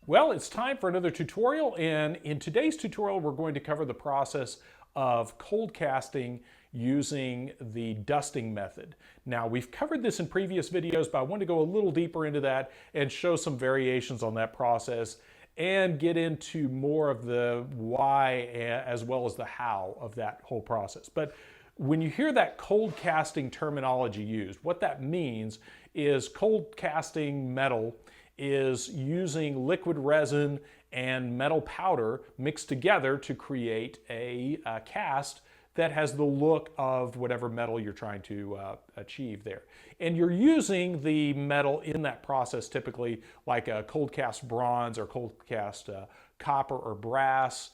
Well, it's time for another tutorial, and in today's tutorial we're going to cover the process of cold casting using the dusting method. Now, we've covered this in previous videos, but I want to go a little deeper into that and show some variations on that process and get into more of the why as well as the how of that whole process. But when you hear that cold casting terminology used, what that means is cold casting metal is using liquid resin and metal powder mixed together to create a cast that has the look of whatever metal you're trying to achieve there. And you're using the metal in that process typically like a cold cast bronze or cold cast copper or brass.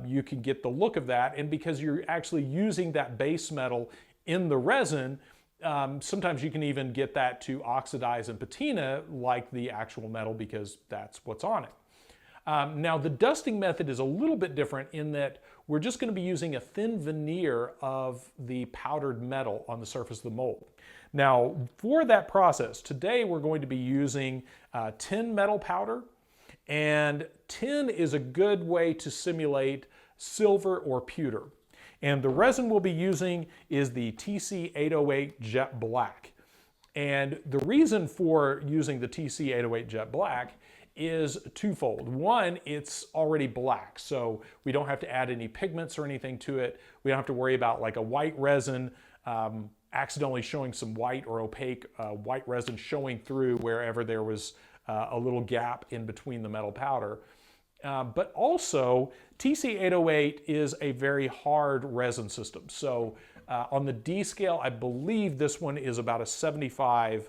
You can get the look of that, and because you're actually using that base metal in the resin, sometimes you can even get that to oxidize and patina like the actual metal because that's what's on it. Now, the dusting method is a little bit different in that we're just going to be using a thin veneer of the powdered metal on the surface of the mold. Now, for that process, today we're going to be using tin metal powder, and tin is a good way to simulate silver or pewter. And the resin we'll be using is the TC-808 Jet Black. And the reason for using the TC-808 Jet Black is twofold. One, it's already black, so we don't have to add any pigments or anything to it. We don't have to worry about like a white resin accidentally showing some white or opaque white resin showing through wherever there was a little gap in between the metal powder. But also, TC-808 is a very hard resin system. So on the D scale, I believe this one is about a 75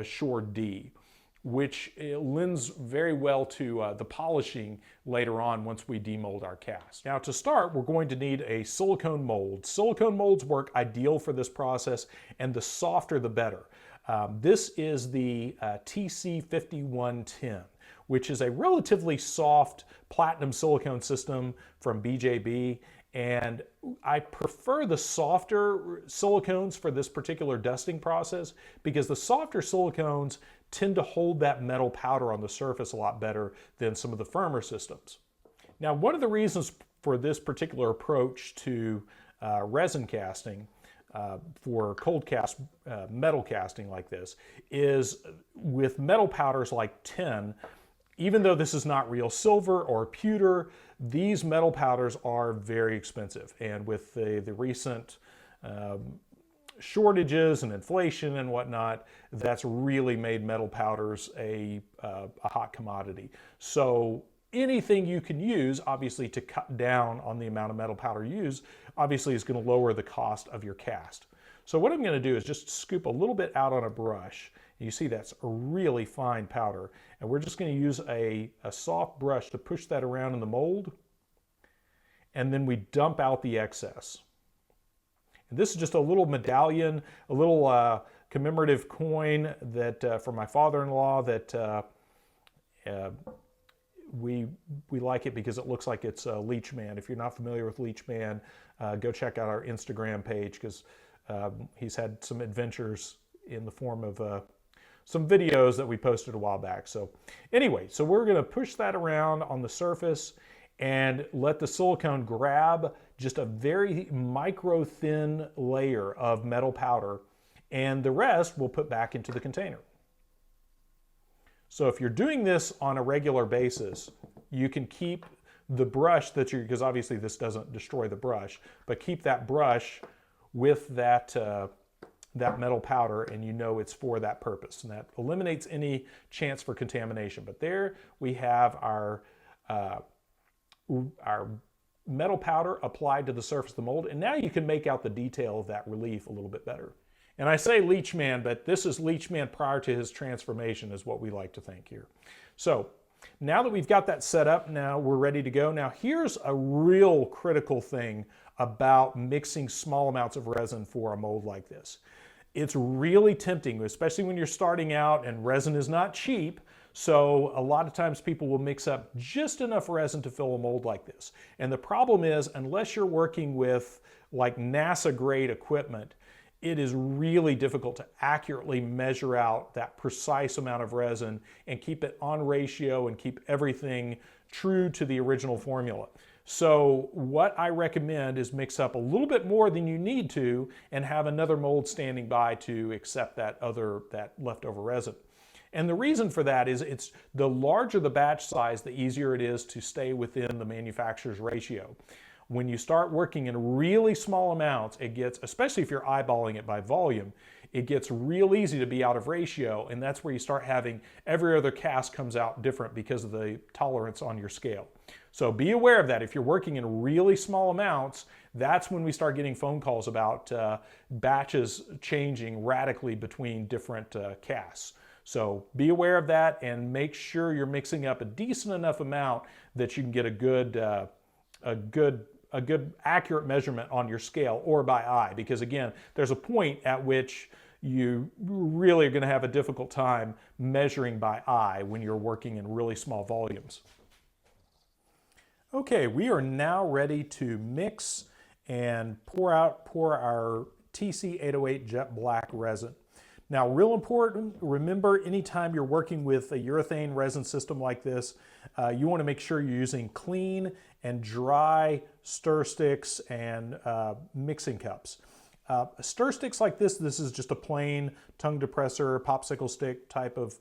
Shore D, which lends very well to the polishing later on once we demold our cast. Now, to start, we're going to need a silicone mold. Silicone molds work ideal for this process, and the softer the better. This is the TC-5110. Which is a relatively soft platinum silicone system from BJB, and I prefer the softer silicones for this particular dusting process because the softer silicones tend to hold that metal powder on the surface a lot better than some of the firmer systems. Now, one of the reasons for this particular approach to resin casting for cold cast metal casting like this is with metal powders like tin. Even though this is not real silver or pewter, these metal powders are very expensive. And with the recent shortages and inflation and whatnot, that's really made metal powders a hot commodity. So anything you can use, obviously, to cut down on the amount of metal powder used, obviously is going to lower the cost of your cast. So what I'm going to do is just scoop a little bit out on a brush. You see that's a really fine powder, and we're just going to use a soft brush to push that around in the mold, and then we dump out the excess. And this is just a little medallion, a little commemorative coin that for my father-in-law that we like it because it looks like it's Leechman. If you're not familiar with Leechman, go check out our Instagram page because he's had some adventures in the form of some videos that we posted a while back. So anyway, so we're going to push that around on the surface and let the silicone grab just a very micro thin layer of metal powder, and the rest we'll put back into the container. So if you're doing this on a regular basis, you can keep the brush that you're, because obviously this doesn't destroy the brush, but keep that brush with that that metal powder, and you know it's for that purpose, and that eliminates any chance for contamination. But there we have our metal powder applied to the surface of the mold, and now you can make out the detail of that relief a little bit better. And I say Leechman, but this is Leechman prior to his transformation is what we like to think here. So now that we've got that set up, now we're ready to go. Now here's a real critical thing about mixing small amounts of resin for a mold like this. It's really tempting, especially when you're starting out, and resin is not cheap. So a lot of times people will mix up just enough resin to fill a mold like this. And the problem is, unless you're working with like NASA grade equipment, it is really difficult to accurately measure out that precise amount of resin and keep it on ratio and keep everything true to the original formula. So what I recommend is mix up a little bit more than you need to and have another mold standing by to accept that leftover resin. And the reason for that is it's the larger the batch size, the easier it is to stay within the manufacturer's ratio. When you start working in really small amounts, it gets, especially if you're eyeballing it by volume, it gets real easy to be out of ratio, and that's where you start having every other cast comes out different because of the tolerance on your scale. So be aware of that. If you're working in really small amounts, that's when we start getting phone calls about batches changing radically between different casts. So be aware of that and make sure you're mixing up a decent enough amount that you can get a good accurate measurement on your scale or by eye, because again, there's a point at which you really are going to have a difficult time measuring by eye when you're working in really small volumes. Okay, we are now ready to mix and pour our TC-808 jet black resin. Now, real important, remember anytime you're working with a urethane resin system like this, you want to make sure you're using clean and dry stir sticks and mixing cups. Stir sticks like this is just a plain tongue depressor, popsicle stick type of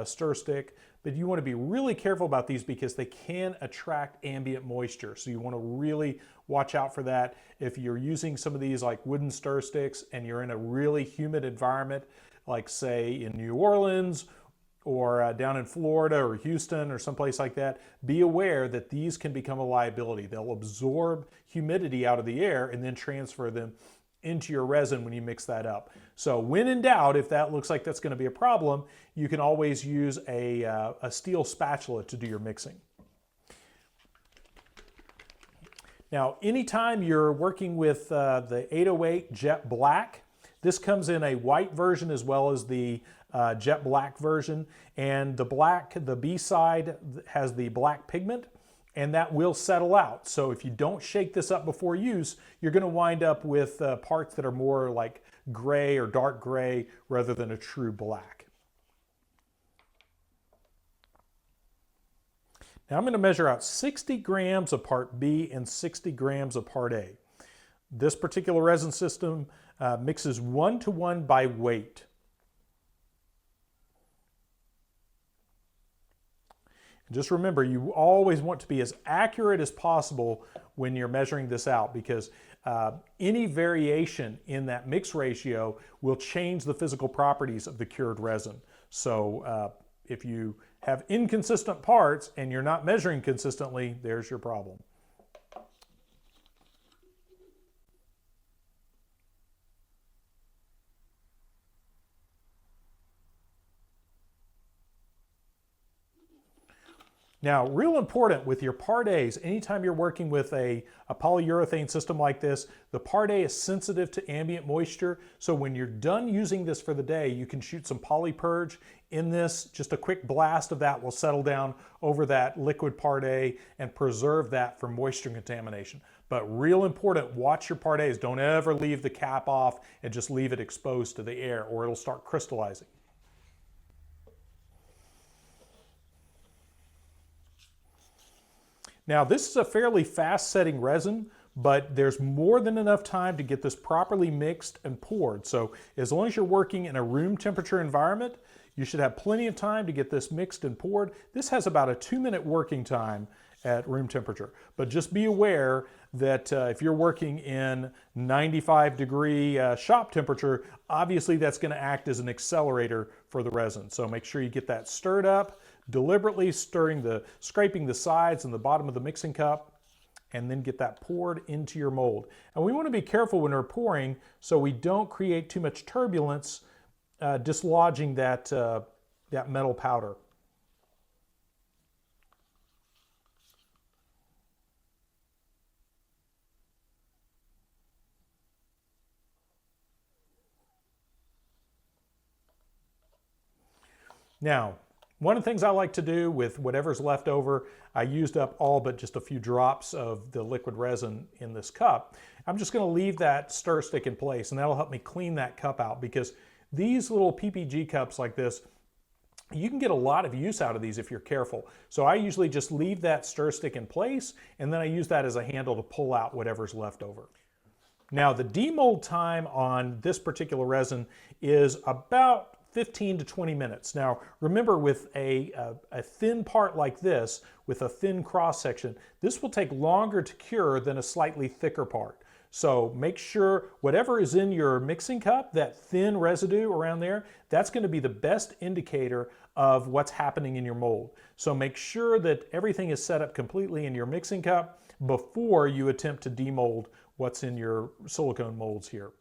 stir stick, but you want to be really careful about these because they can attract ambient moisture. So you want to really watch out for that. If you're using some of these like wooden stir sticks and you're in a really humid environment, like say in New Orleans or down in Florida or Houston or someplace like that, be aware that these can become a liability. They'll absorb humidity out of the air and then transfer them into your resin when you mix that up. So when in doubt, if that looks like that's going to be a problem, you can always use a steel spatula to do your mixing. Now, anytime you're working with the 808 Jet Black, this comes in a white version as well as the jet black version, and the B side has the black pigment, and that will settle out. So if you don't shake this up before use, you're going to wind up with parts that are more like gray or dark gray rather than a true black. Now I'm going to measure out 60 grams of part B and 60 grams of part A. This particular resin system mixes 1-to-1 by weight. Just remember, you always want to be as accurate as possible when you're measuring this out, because any variation in that mix ratio will change the physical properties of the cured resin. So if you have inconsistent parts and you're not measuring consistently, there's your problem. Now, real important with your Part A's, anytime you're working with a polyurethane system like this, the Part A is sensitive to ambient moisture. So when you're done using this for the day, you can shoot some poly purge in this. Just a quick blast of that will settle down over that liquid Part A and preserve that from moisture contamination. But real important, watch your Part A's. Don't ever leave the cap off and just leave it exposed to the air, or it'll start crystallizing. Now, this is a fairly fast setting resin, but there's more than enough time to get this properly mixed and poured. So as long as you're working in a room temperature environment, you should have plenty of time to get this mixed and poured. This has about a 2-minute working time at room temperature. But just be aware that if you're working in 95-degree shop temperature, obviously that's going to act as an accelerator for the resin. So make sure you get that stirred up, deliberately scraping the sides and the bottom of the mixing cup, and then get that poured into your mold. And we want to be careful when we're pouring so we don't create too much turbulence, dislodging that metal powder. Now, one of the things I like to do with whatever's left over, I used up all but just a few drops of the liquid resin in this cup. I'm just going to leave that stir stick in place, and that'll help me clean that cup out, because these little PPG cups like this, you can get a lot of use out of these if you're careful. So I usually just leave that stir stick in place, and then I use that as a handle to pull out whatever's left over. Now the demold time on this particular resin is about 15 to 20 minutes. Now remember, with a thin part like this, with a thin cross section, this will take longer to cure than a slightly thicker part. So make sure whatever is in your mixing cup, that thin residue around there, that's going to be the best indicator of what's happening in your mold. So make sure that everything is set up completely in your mixing cup before you attempt to demold what's in your silicone molds here.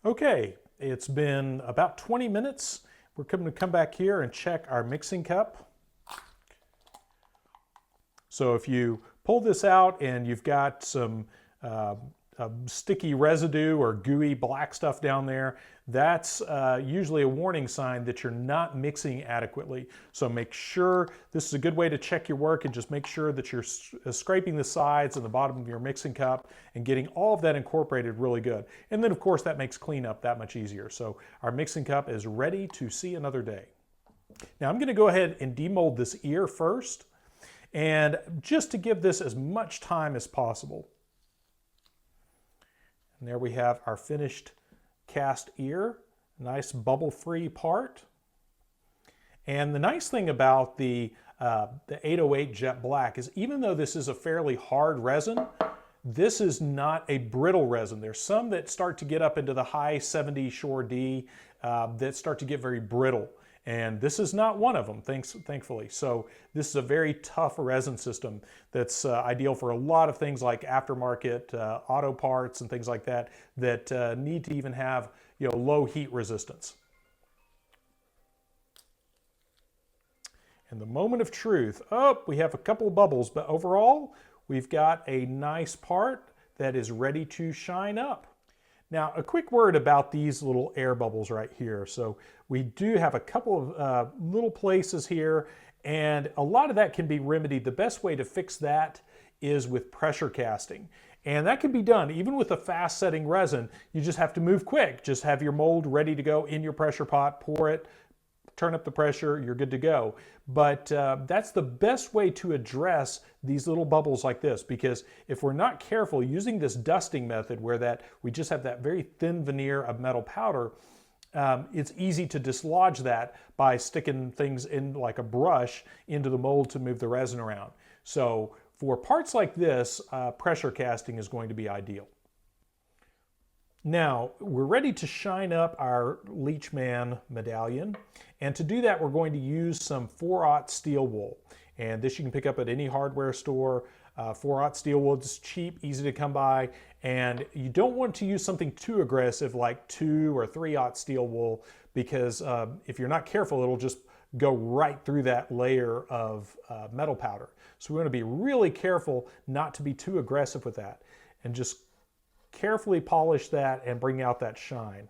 Okay, it's been about 20 minutes. We're going to come back here and check our mixing cup. So if you pull this out and you've got some sticky residue or gooey black stuff down there, that's usually a warning sign that you're not mixing adequately. So make sure, this is a good way to check your work, and just make sure that you're scraping the sides and the bottom of your mixing cup and getting all of that incorporated really good. And then of course that makes cleanup that much easier. So our mixing cup is ready to see another day. Now I'm going to go ahead and demold this ear first, and just to give this as much time as possible. And there we have our finished cast ear, nice bubble-free part. And the nice thing about the 808 Jet Black is, even though this is a fairly hard resin, this is not a brittle resin. There's some that start to get up into the high 70 Shore D that start to get very brittle. And this is not one of them, thankfully. So this is a very tough resin system that's ideal for a lot of things like aftermarket auto parts and things like that that need to even have, you know, low heat resistance. And the moment of truth. Oh, we have a couple of bubbles, but overall we've got a nice part that is ready to shine up. Now, a quick word about these little air bubbles right here. So we do have a couple of little places here, and a lot of that can be remedied. The best way to fix that is with pressure casting. And that can be done even with a fast setting resin. You just have to move quick. Just have your mold ready to go in your pressure pot, pour it, turn up the pressure, you're good to go. But that's the best way to address these little bubbles like this, because if we're not careful using this dusting method, where we just have that very thin veneer of metal powder, it's easy to dislodge that by sticking things in like a brush into the mold to move the resin around. So for parts like this, pressure casting is going to be ideal. Now, we're ready to shine up our Leachman medallion, and to do that we're going to use some 4/0 steel wool. And this you can pick up at any hardware store. 4/0 steel wool is cheap, easy to come by, and you don't want to use something too aggressive like 2 or 3/0 steel wool, because if you're not careful it'll just go right through that layer of metal powder. So we're going to be really careful not to be too aggressive with that, and just carefully polish that and bring out that shine.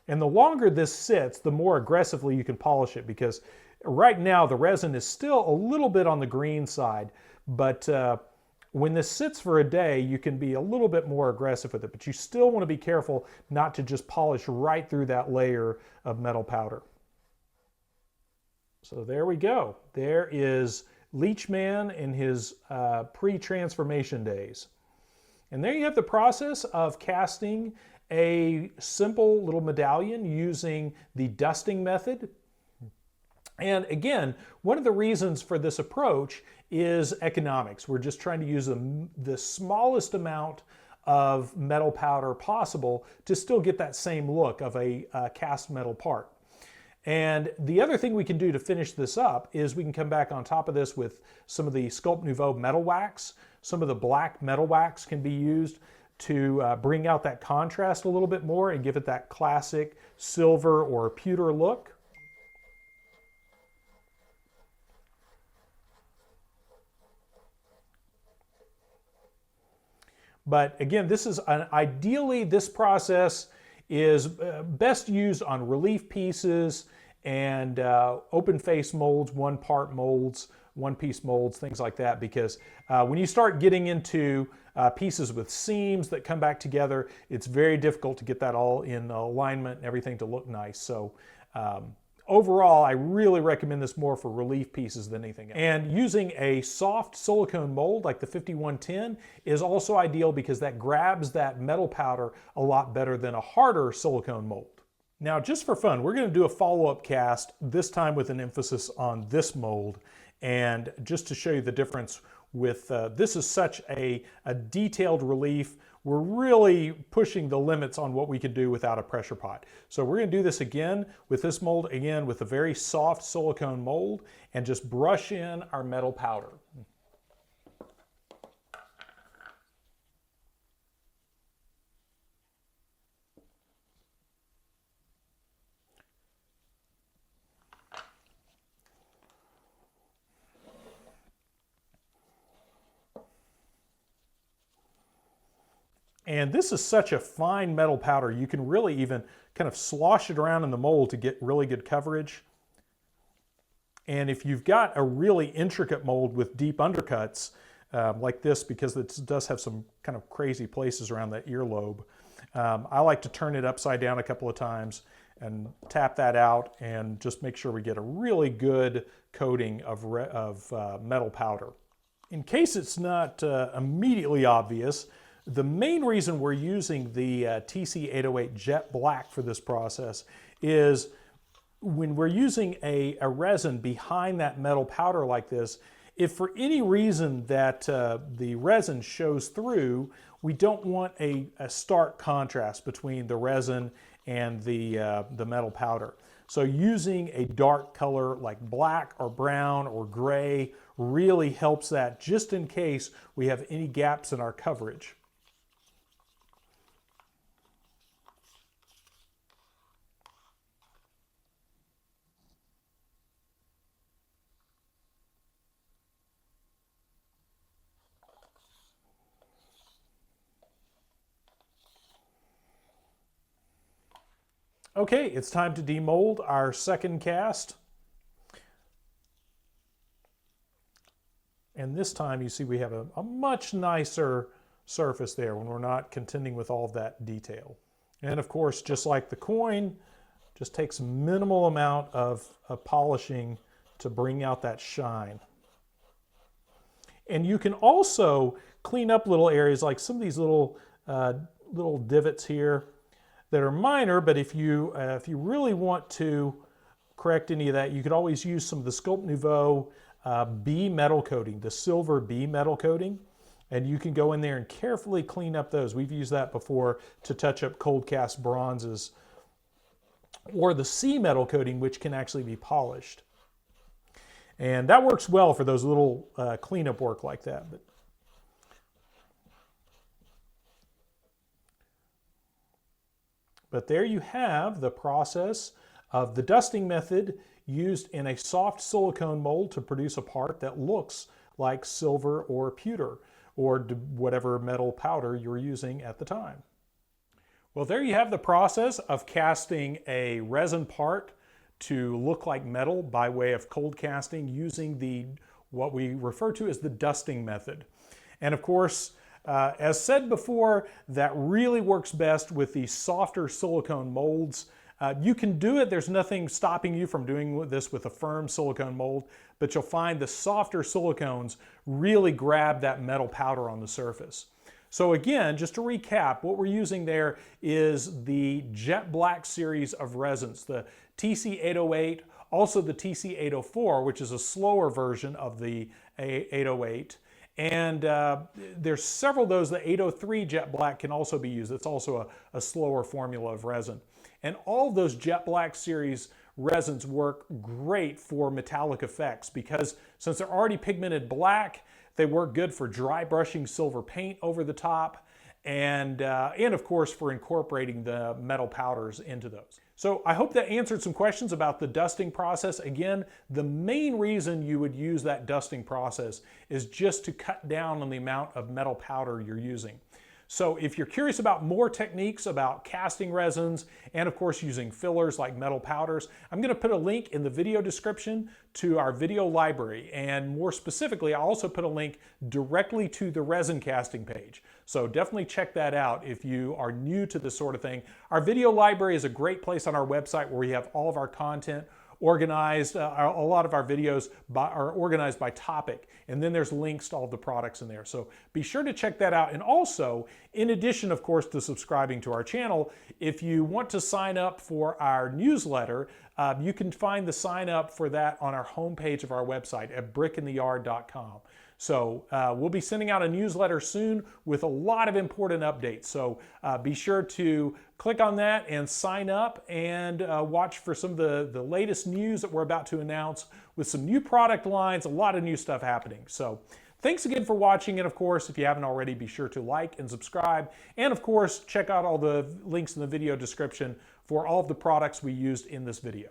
And the longer this sits, the more aggressively you can polish it, because right now the resin is still a little bit on the green side, but when this sits for a day, you can be a little bit more aggressive with it, but you still want to be careful not to just polish right through that layer of metal powder. So there we go. There is Leachman in his pre-transformation days. And there you have the process of casting a simple little medallion using the dusting method. And again, one of the reasons for this approach is economics. We're just trying to use the smallest amount of metal powder possible to still get that same look of a cast metal part. And the other thing we can do to finish this up is we can come back on top of this with some of the Sculpt Nouveau metal wax. Some of the black metal wax can be used to bring out that contrast a little bit more and give it that classic silver or pewter look. But again, this is ideally, this process is best used on relief pieces and open face molds, one part molds, one piece molds, things like that, because when you start getting into pieces with seams that come back together, it's very difficult to get that all in alignment and everything to look nice. So overall, I really recommend this more for relief pieces than anything else. And using a soft silicone mold like the 5110 is also ideal because that grabs that metal powder a lot better than a harder silicone mold. Now, just for fun, we're going to do a follow-up cast, this time with an emphasis on this mold. And just to show you the difference with, this is such a detailed relief. We're really pushing the limits on what we can do without a pressure pot. So we're going to do this again with this mold, again with a very soft silicone mold, and just brush in our metal powder. And this is such a fine metal powder, you can really even kind of slosh it around in the mold to get really good coverage. And if you've got a really intricate mold with deep undercuts, like this, because it does have some kind of crazy places around that earlobe, I like to turn it upside down a couple of times and tap that out and just make sure we get a really good coating of metal powder. In case it's not immediately obvious, the main reason we're using the TC-808 Jet Black for this process is when we're using a resin behind that metal powder like this, if for any reason that the resin shows through, we don't want a stark contrast between the resin and the metal powder. So using a dark color like black or brown or gray really helps that, just in case we have any gaps in our coverage. Okay, it's time to demold our second cast. And this time you see we have a much nicer surface there when we're not contending with all of that detail. And of course, just like the coin, just takes minimal amount of polishing to bring out that shine. And you can also clean up little areas like some of these little divots here that are minor, but if you really want to correct any of that, you could always use some of the Sculpt Nouveau B metal coating, the silver B metal coating, and you can go in there and carefully clean up those. We've used that before to touch up cold cast bronzes, or the C metal coating, which can actually be polished. And that works well for those little cleanup work like that. But there you have the process of the dusting method used in a soft silicone mold to produce a part that looks like silver or pewter or whatever metal powder you're using at the time. Well, there you have the process of casting a resin part to look like metal by way of cold casting using what we refer to as the dusting method. And of course, as said before, that really works best with the softer silicone molds. You can do it, there's nothing stopping you from doing this with a firm silicone mold, but you'll find the softer silicones really grab that metal powder on the surface. So again, just to recap, what we're using there is the Jet Black series of resins, the TC-808, also the TC-804, which is a slower version of the 808. And there's several of those. The 803 Jet Black can also be used. It's also a slower formula of resin. And all of those Jet Black series resins work great for metallic effects because since they're already pigmented black, they work good for dry brushing silver paint over the top and of course for incorporating the metal powders into those. So I hope that answered some questions about the dusting process. Again, the main reason you would use that dusting process is just to cut down on the amount of metal powder you're using. So if you're curious about more techniques about casting resins and of course using fillers like metal powders, I'm going to put a link in the video description to our video library, and more specifically I'll also put a link directly to the resin casting page. So definitely check that out if you are new to this sort of thing. Our video library is a great place on our website where we have all of our content organized. A lot of our videos are organized by topic, and then there's links to all the products in there. So be sure to check that out. And also, in addition, of course, to subscribing to our channel, if you want to sign up for our newsletter, you can find the sign up for that on our homepage of our website at brickintheyard.com. So we'll be sending out a newsletter soon with a lot of important updates. So be sure to click on that and sign up, and watch for some of the latest news that we're about to announce with some new product lines, a lot of new stuff happening. So thanks again for watching, and of course, if you haven't already, be sure to like and subscribe. And of course, check out all the links in the video description for all of the products we used in this video.